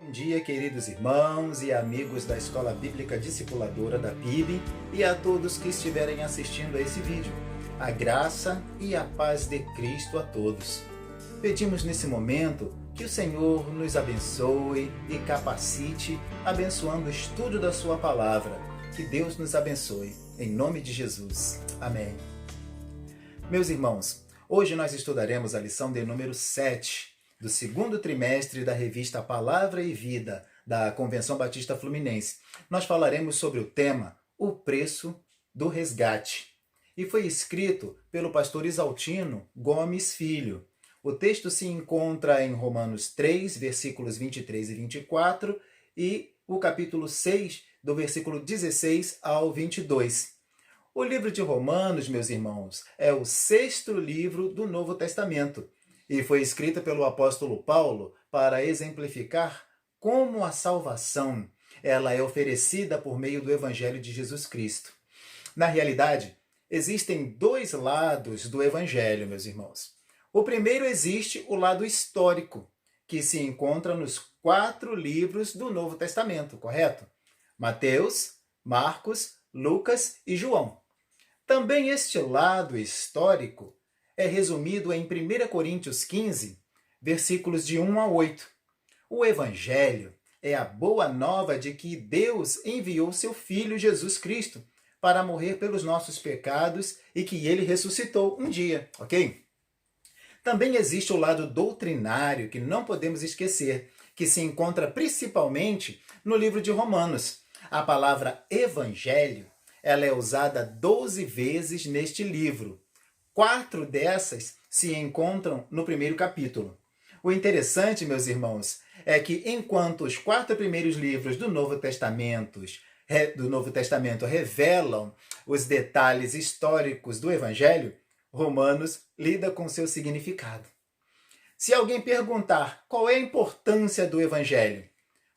Bom dia, queridos irmãos e amigos da Escola Bíblica Discipuladora da PIB e a todos que estiverem assistindo a esse vídeo. A graça e a paz de Cristo a todos. Pedimos nesse momento que o Senhor nos abençoe e capacite, abençoando o estudo da sua palavra. Que Deus nos abençoe, em nome de Jesus. Amém. Meus irmãos, hoje nós estudaremos a lição de número 7, do segundo trimestre da revista Palavra e Vida, da Convenção Batista Fluminense. Nós falaremos sobre o tema O Preço do Resgate. E foi escrito pelo pastor Isaltino Gomes Filho. O texto se encontra em Romanos 3, versículos 23 e 24, e o capítulo 6, do versículo 16 ao 22. O livro de Romanos, meus irmãos, é o 6º livro do Novo Testamento e foi escrito pelo apóstolo Paulo para exemplificar como a salvação ela é oferecida por meio do Evangelho de Jesus Cristo. Na realidade, existem dois lados do Evangelho, meus irmãos. O primeiro existe o lado histórico, que se encontra nos 4 livros do Novo Testamento, correto? Mateus, Marcos, Lucas e João. Também este lado histórico é resumido em 1 Coríntios 15, versículos de 1 a 8. O Evangelho é a boa nova de que Deus enviou seu Filho Jesus Cristo para morrer pelos nossos pecados e que ele ressuscitou um dia, ok? Também existe o lado doutrinário que não podemos esquecer, que se encontra principalmente no livro de Romanos. A palavra evangelho ela é usada 12 vezes neste livro. 4 dessas se encontram no primeiro capítulo. O interessante, meus irmãos, é que enquanto os 4 primeiros livros do Novo Testamento revelam os detalhes históricos do Evangelho, Romanos lida com seu significado. Se alguém perguntar qual é a importância do Evangelho,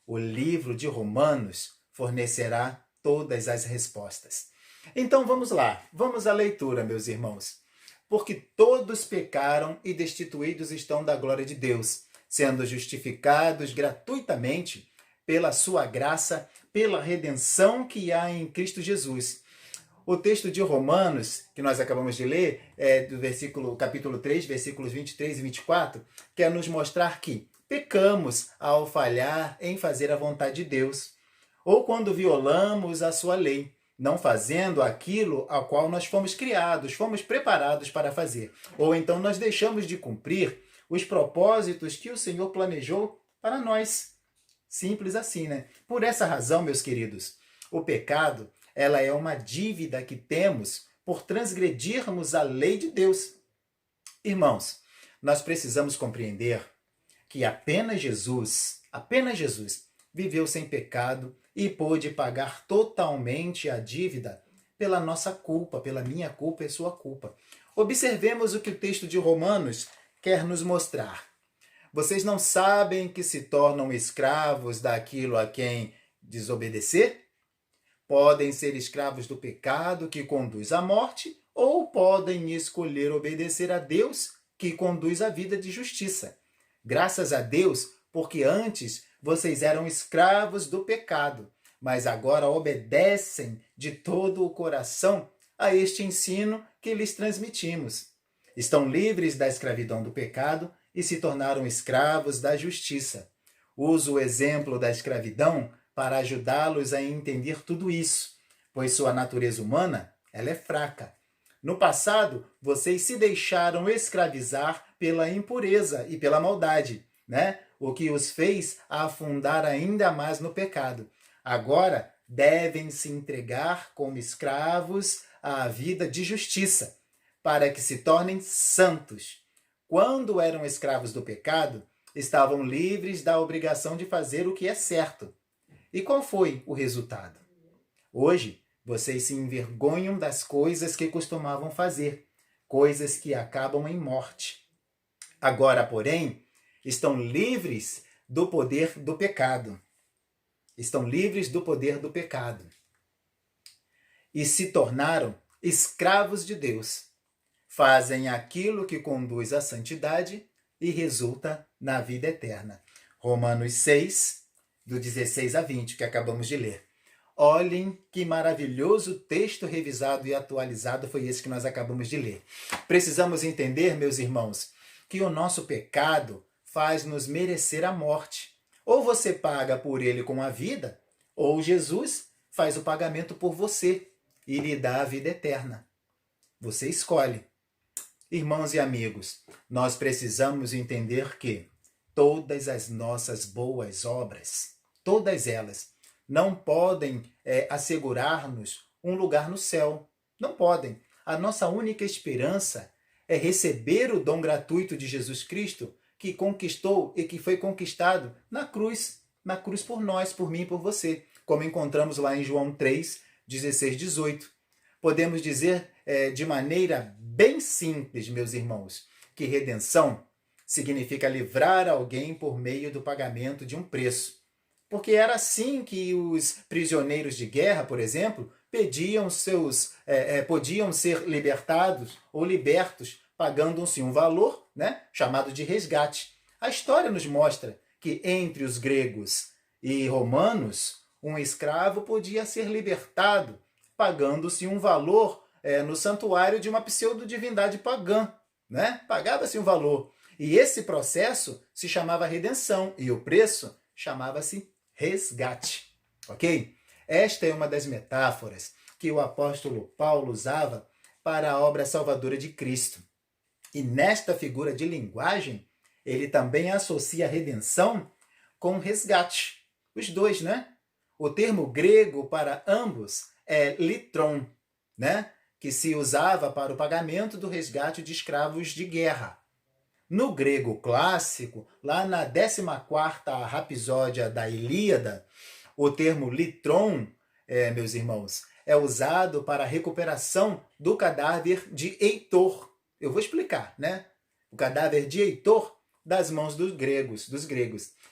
o livro de Romanos fornecerá todas as respostas. Então vamos lá, vamos à leitura, meus irmãos. Porque todos pecaram e destituídos estão da glória de Deus, sendo justificados gratuitamente pela sua graça, pela redenção que há em Cristo Jesus. O texto de Romanos, que nós acabamos de ler, é do capítulo 3, versículos 23 e 24, quer nos mostrar que pecamos ao falhar em fazer a vontade de Deus, ou quando violamos a sua lei, não fazendo aquilo ao qual nós fomos criados, fomos preparados para fazer. Ou então nós deixamos de cumprir os propósitos que o Senhor planejou para nós. Simples assim, né? Por essa razão, meus queridos, o pecado ela é uma dívida que temos por transgredirmos a lei de Deus. Irmãos, nós precisamos compreender que apenas Jesus viveu sem pecado e pôde pagar totalmente a dívida pela nossa culpa, pela minha culpa e sua culpa. Observemos o que o texto de Romanos quer nos mostrar. Vocês não sabem que se tornam escravos daquilo a quem desobedecer? Podem ser escravos do pecado que conduz à morte, ou podem escolher obedecer a Deus que conduz à vida de justiça. Graças a Deus, porque antes vocês eram escravos do pecado, mas agora obedecem de todo o coração a este ensino que lhes transmitimos. Estão livres da escravidão do pecado e se tornaram escravos da justiça. Uso o exemplo da escravidão para ajudá-los a entender tudo isso, pois sua natureza humana ela é fraca. No passado, vocês se deixaram escravizar pela impureza e pela maldade, né? O que os fez afundar ainda mais no pecado. Agora devem se entregar como escravos à vida de justiça, para que se tornem santos. Quando eram escravos do pecado, estavam livres da obrigação de fazer o que é certo. E qual foi o resultado? Hoje, vocês se envergonham das coisas que costumavam fazer, coisas que acabam em morte. Agora, porém, estão livres do poder do pecado. Estão livres do poder do pecado. E se tornaram escravos de Deus. Fazem aquilo que conduz à santidade e resulta na vida eterna. Romanos 6, do 16 a 20, que acabamos de ler. Olhem que maravilhoso texto revisado e atualizado foi esse que nós acabamos de ler. Precisamos entender, meus irmãos, que o nosso pecado faz nos merecer a morte. Ou você paga por ele com a vida, ou Jesus faz o pagamento por você e lhe dá a vida eterna. Você escolhe. Irmãos e amigos, nós precisamos entender que todas as nossas boas obras, todas elas, não podem assegurar-nos um lugar no céu. Não podem. A nossa única esperança é receber o dom gratuito de Jesus Cristo, que conquistou e que foi conquistado na cruz por nós, por mim e por você, como encontramos lá em João 3, 16, 18. Podemos dizer de maneira bem simples, meus irmãos, que redenção significa livrar alguém por meio do pagamento de um preço. Porque era assim que os prisioneiros de guerra, por exemplo, podiam ser libertados ou libertos, pagando-se um valor, né, chamado de resgate. A história nos mostra que entre os gregos e romanos, um escravo podia ser libertado, pagando-se um valor no santuário de uma pseudo-divindade pagã. Né? Pagava-se um valor. E esse processo se chamava redenção, e o preço chamava-se resgate. Ok? Esta é uma das metáforas que o apóstolo Paulo usava para a obra salvadora de Cristo. E nesta figura de linguagem, ele também associa a redenção com resgate. Os dois, né? O termo grego para ambos é litron, né? Que se usava para o pagamento do resgate de escravos de guerra. No grego clássico, lá na 14ª rapsódia da Ilíada, o termo litron, meus irmãos, é usado para a recuperação do cadáver de Heitor. Eu vou explicar, né? O cadáver de Heitor das mãos dos gregos.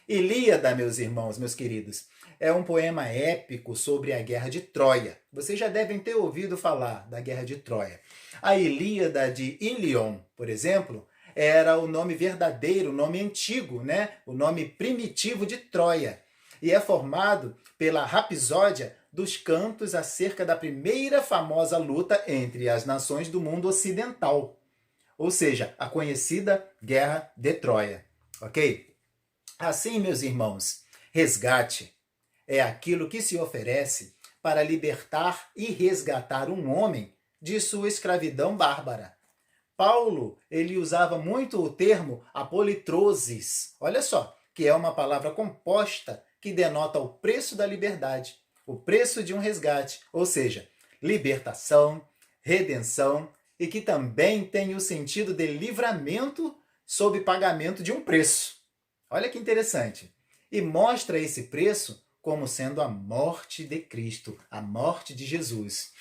Ilíada, meus irmãos, meus queridos, é um poema épico sobre a Guerra de Troia. Vocês já devem ter ouvido falar da Guerra de Troia. A Ilíada de Ilion, por exemplo, era o nome verdadeiro, o nome antigo, né? O nome primitivo de Troia. E é formado pela rapsódia dos cantos acerca da primeira famosa luta entre as nações do mundo ocidental. Ou seja, a conhecida Guerra de Troia. Ok? Assim, meus irmãos, resgate é aquilo que se oferece para libertar e resgatar um homem de sua escravidão bárbara. Paulo, ele usava muito o termo apolitrosis, olha só, que é uma palavra composta que denota o preço da liberdade, o preço de um resgate, ou seja, libertação, redenção, e que também tem o sentido de livramento sob pagamento de um preço. Olha que interessante. E mostra esse preço como sendo a morte de Cristo, a morte de Jesus.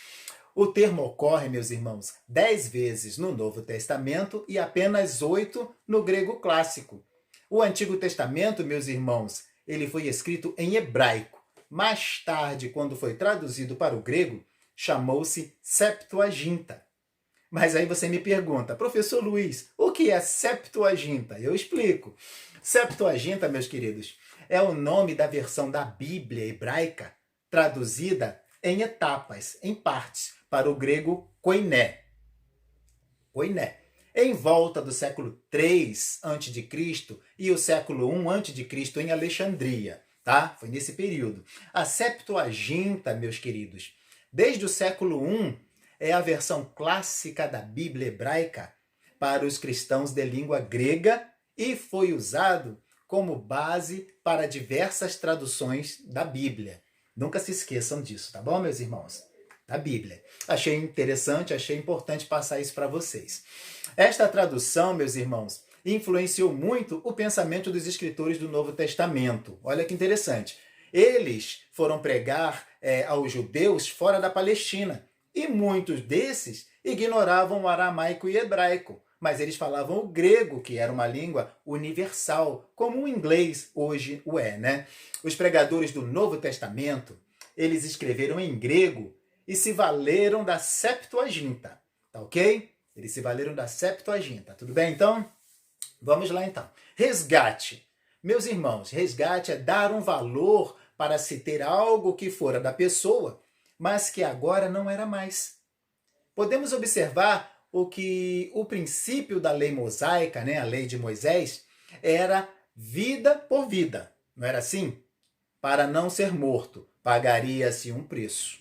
O termo ocorre, meus irmãos, 10 vezes no Novo Testamento e apenas 8 no grego clássico. O Antigo Testamento, meus irmãos, ele foi escrito em hebraico. Mais tarde, quando foi traduzido para o grego, chamou-se Septuaginta. Mas aí você me pergunta, professor Luiz, o que é Septuaginta? Eu explico. Septuaginta, meus queridos, é o nome da versão da Bíblia hebraica traduzida em etapas, em partes, para o grego koiné. Koiné. Em volta do século III a.C. e o século I a.C. em Alexandria, tá? Foi nesse período. A Septuaginta, meus queridos, desde o século I, é a versão clássica da Bíblia hebraica para os cristãos de língua grega e foi usado como base para diversas traduções da Bíblia. Nunca se esqueçam disso, tá bom, meus irmãos? Da Bíblia. Achei interessante, achei importante passar isso para vocês. Esta tradução, meus irmãos, influenciou muito o pensamento dos escritores do Novo Testamento. Olha que interessante. Eles foram pregar aos judeus fora da Palestina. E muitos desses ignoravam o aramaico e hebraico, mas eles falavam o grego, que era uma língua universal, como o inglês hoje o é, né? Os pregadores do Novo Testamento, eles escreveram em grego e se valeram da Septuaginta, tá ok? Eles se valeram da Septuaginta, tudo bem então? Vamos lá então. Resgate. Meus irmãos, resgate é dar um valor para se ter algo que fora da pessoa, mas que agora não era mais. Podemos observar o princípio da lei mosaica, né, a lei de Moisés, era vida por vida. Não era assim? Para não ser morto, pagaria-se um preço.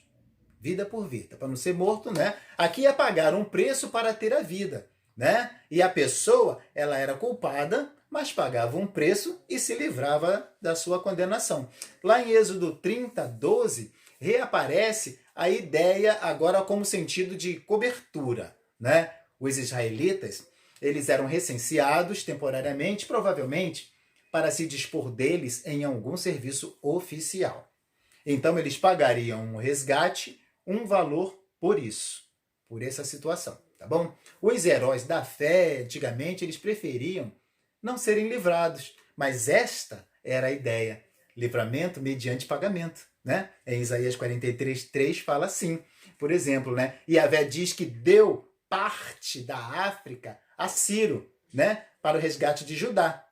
Vida por vida. Para não ser morto, né? Aqui é pagar um preço para ter a vida, né? E a pessoa, ela era culpada, mas pagava um preço e se livrava da sua condenação. Lá em Êxodo 30, 12, reaparece a ideia agora como sentido de cobertura, né? Os israelitas, eles eram recenseados temporariamente, provavelmente, para se dispor deles em algum serviço oficial. Então, eles pagariam um resgate, um valor por isso, por essa situação, tá bom? Os heróis da fé, antigamente, eles preferiam não serem livrados, mas esta era a ideia, livramento mediante pagamento, né? Em Isaías 43, 3 fala assim, por exemplo, né? Yahvé diz que deu parte da África a Ciro, né? Para o resgate de Judá.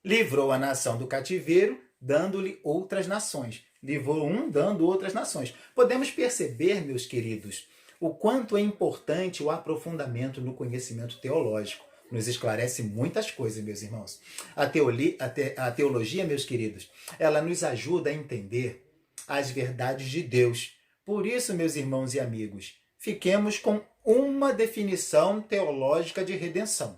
Livrou a nação do cativeiro, dando-lhe outras nações. Livrou um, dando outras nações. Podemos perceber, meus queridos, o quanto é importante o aprofundamento no conhecimento teológico. Nos esclarece muitas coisas, meus irmãos. A teologia, meus queridos, ela nos ajuda a entender as verdades de Deus. Por isso, meus irmãos e amigos, fiquemos com uma definição teológica de redenção.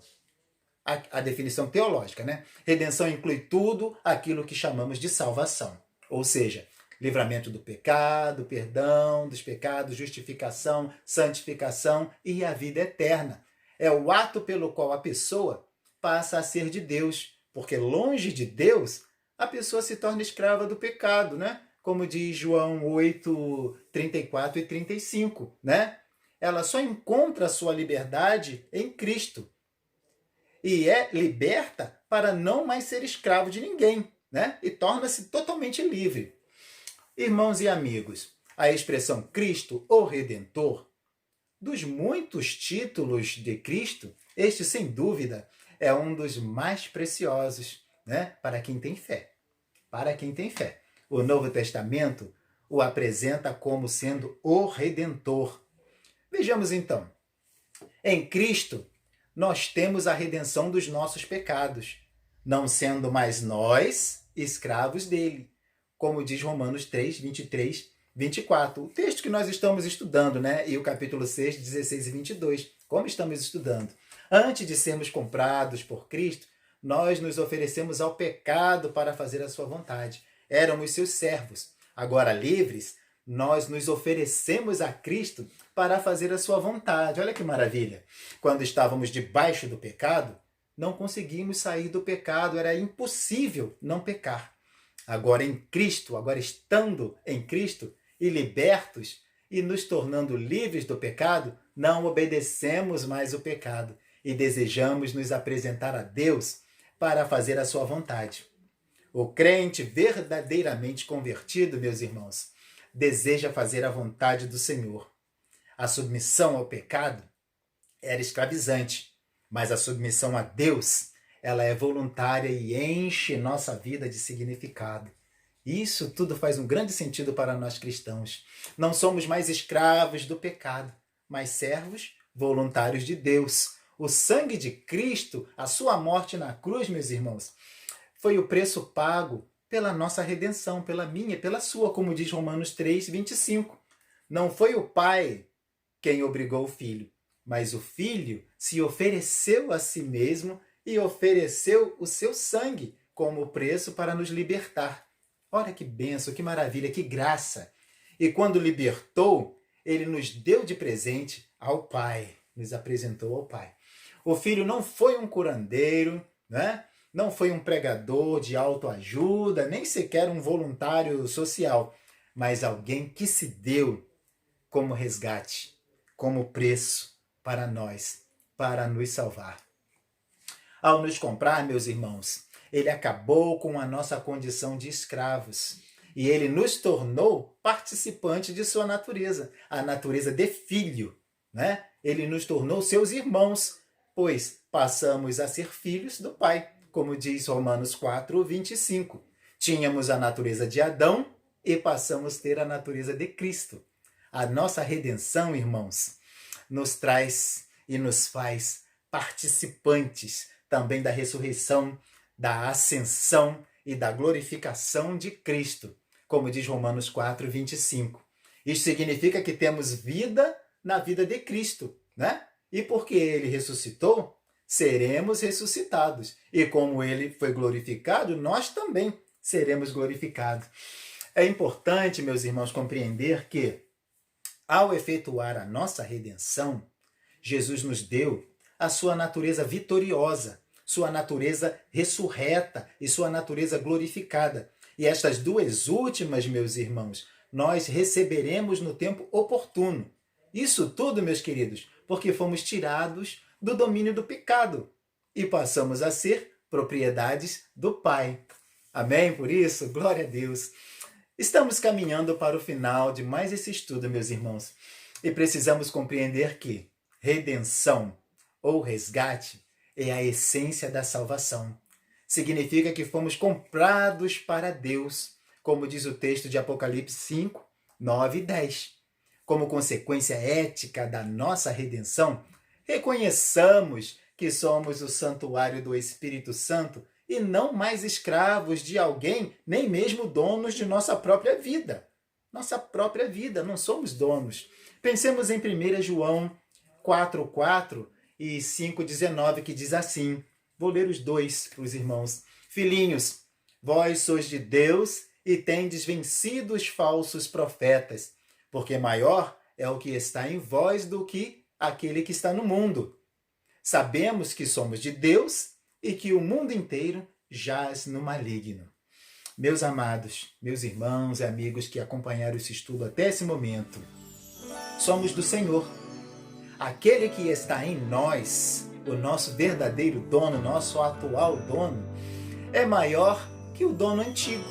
A definição teológica, né? Redenção inclui tudo aquilo que chamamos de salvação. Ou seja, livramento do pecado, perdão dos pecados, justificação, santificação e a vida eterna. É o ato pelo qual a pessoa passa a ser de Deus, porque longe de Deus, a pessoa se torna escrava do pecado, né? Como diz João 8, 34 e 35, né? Ela só encontra a sua liberdade em Cristo. E é liberta para não mais ser escravo de ninguém, né? E torna-se totalmente livre. Irmãos e amigos, a expressão Cristo, o Redentor, dos muitos títulos de Cristo, este, sem dúvida, é um dos mais preciosos, né? Para quem tem fé. Para quem tem fé. O Novo Testamento o apresenta como sendo o Redentor. Vejamos então. Em Cristo, nós temos a redenção dos nossos pecados, não sendo mais nós escravos dele, como diz Romanos 3, 23, 24. O texto que nós estamos estudando, né? E o capítulo 6, 16 e 22. Como estamos estudando? Antes de sermos comprados por Cristo, nós nos oferecemos ao pecado para fazer a sua vontade. Éramos seus servos. Agora livres, nós nos oferecemos a Cristo para fazer a sua vontade. Olha que maravilha! Quando estávamos debaixo do pecado, não conseguimos sair do pecado, era impossível não pecar. Agora em Cristo, agora estando em Cristo e libertos e nos tornando livres do pecado, não obedecemos mais o pecado e desejamos nos apresentar a Deus para fazer a sua vontade. O crente verdadeiramente convertido, meus irmãos, deseja fazer a vontade do Senhor. A submissão ao pecado era escravizante, mas a submissão a Deus, ela é voluntária e enche nossa vida de significado. Isso tudo faz um grande sentido para nós cristãos. Não somos mais escravos do pecado, mas servos voluntários de Deus. O sangue de Cristo, a sua morte na cruz, meus irmãos, foi o preço pago pela nossa redenção, pela minha e pela sua, como diz Romanos 3, 25. Não foi o Pai quem obrigou o Filho, mas o Filho se ofereceu a si mesmo e ofereceu o seu sangue como preço para nos libertar. Olha que bênção, que maravilha, que graça! E quando libertou, ele nos deu de presente ao Pai, nos apresentou ao Pai. O Filho não foi um curandeiro, né? Não foi um pregador de autoajuda, nem sequer um voluntário social, mas alguém que se deu como resgate, como preço para nós, para nos salvar. Ao nos comprar, meus irmãos, ele acabou com a nossa condição de escravos e ele nos tornou participantes de sua natureza, a natureza de filho, né? Ele nos tornou seus irmãos, pois passamos a ser filhos do Pai. como diz Romanos 4, 25. Tínhamos a natureza de Adão e passamos a ter a natureza de Cristo. A nossa redenção, irmãos, nos traz e nos faz participantes também da ressurreição, da ascensão e da glorificação de Cristo, como diz Romanos 4, 25. Isso significa que temos vida na vida de Cristo, né? E porque ele ressuscitou, seremos ressuscitados. E como ele foi glorificado, nós também seremos glorificados. É importante, meus irmãos, compreender que, ao efetuar a nossa redenção, Jesus nos deu a sua natureza vitoriosa, sua natureza ressurreta e sua natureza glorificada. E estas duas últimas, meus irmãos, nós receberemos no tempo oportuno. Isso tudo, meus queridos, porque fomos tirados do domínio do pecado e passamos a ser propriedades do Pai. Amém? Por isso, glória a Deus. Estamos caminhando para o final de mais esse estudo, meus irmãos, e precisamos compreender que redenção ou resgate é a essência da salvação. Significa que fomos comprados para Deus, como diz o texto de Apocalipse 5, 9 e 10. Como consequência ética da nossa redenção, reconheçamos que somos o santuário do Espírito Santo e não mais escravos de alguém, nem mesmo donos de nossa própria vida. Nossa própria vida, não somos donos. Pensemos em 1 João 4:4 e 5:19, que diz assim, vou ler os dois para os irmãos. Filhinhos, vós sois de Deus e tendes vencido os falsos profetas, porque maior é o que está em vós do que aquele que está no mundo. Sabemos que somos de Deus e que o mundo inteiro jaz no maligno. Meus amados, meus irmãos e amigos que acompanharam esse estudo até esse momento, somos do Senhor. Aquele que está em nós, o nosso verdadeiro dono, nosso atual dono, é maior que o dono antigo.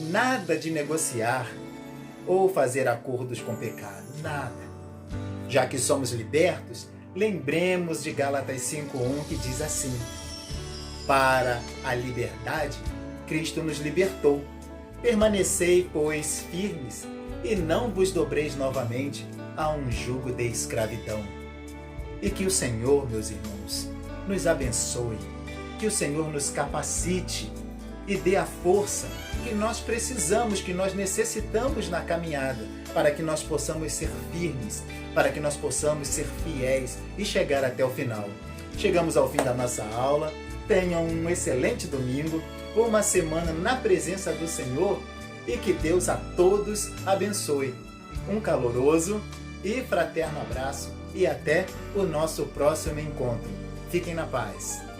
Nada de negociar ou fazer acordos com o pecado, nada. Já que somos libertos, lembremos de Gálatas 5:1, que diz assim: para a liberdade, Cristo nos libertou. Permanecei, pois, firmes, e não vos dobreis novamente a um jugo de escravidão. E que o Senhor, meus irmãos, nos abençoe, que o Senhor nos capacite e dê a força que nós precisamos, que nós necessitamos na caminhada, para que nós possamos ser firmes, para que nós possamos ser fiéis e chegar até o final. Chegamos ao fim da nossa aula. Tenham um excelente domingo, uma semana na presença do Senhor e que Deus a todos abençoe. Um caloroso e fraterno abraço e até o nosso próximo encontro. Fiquem na paz.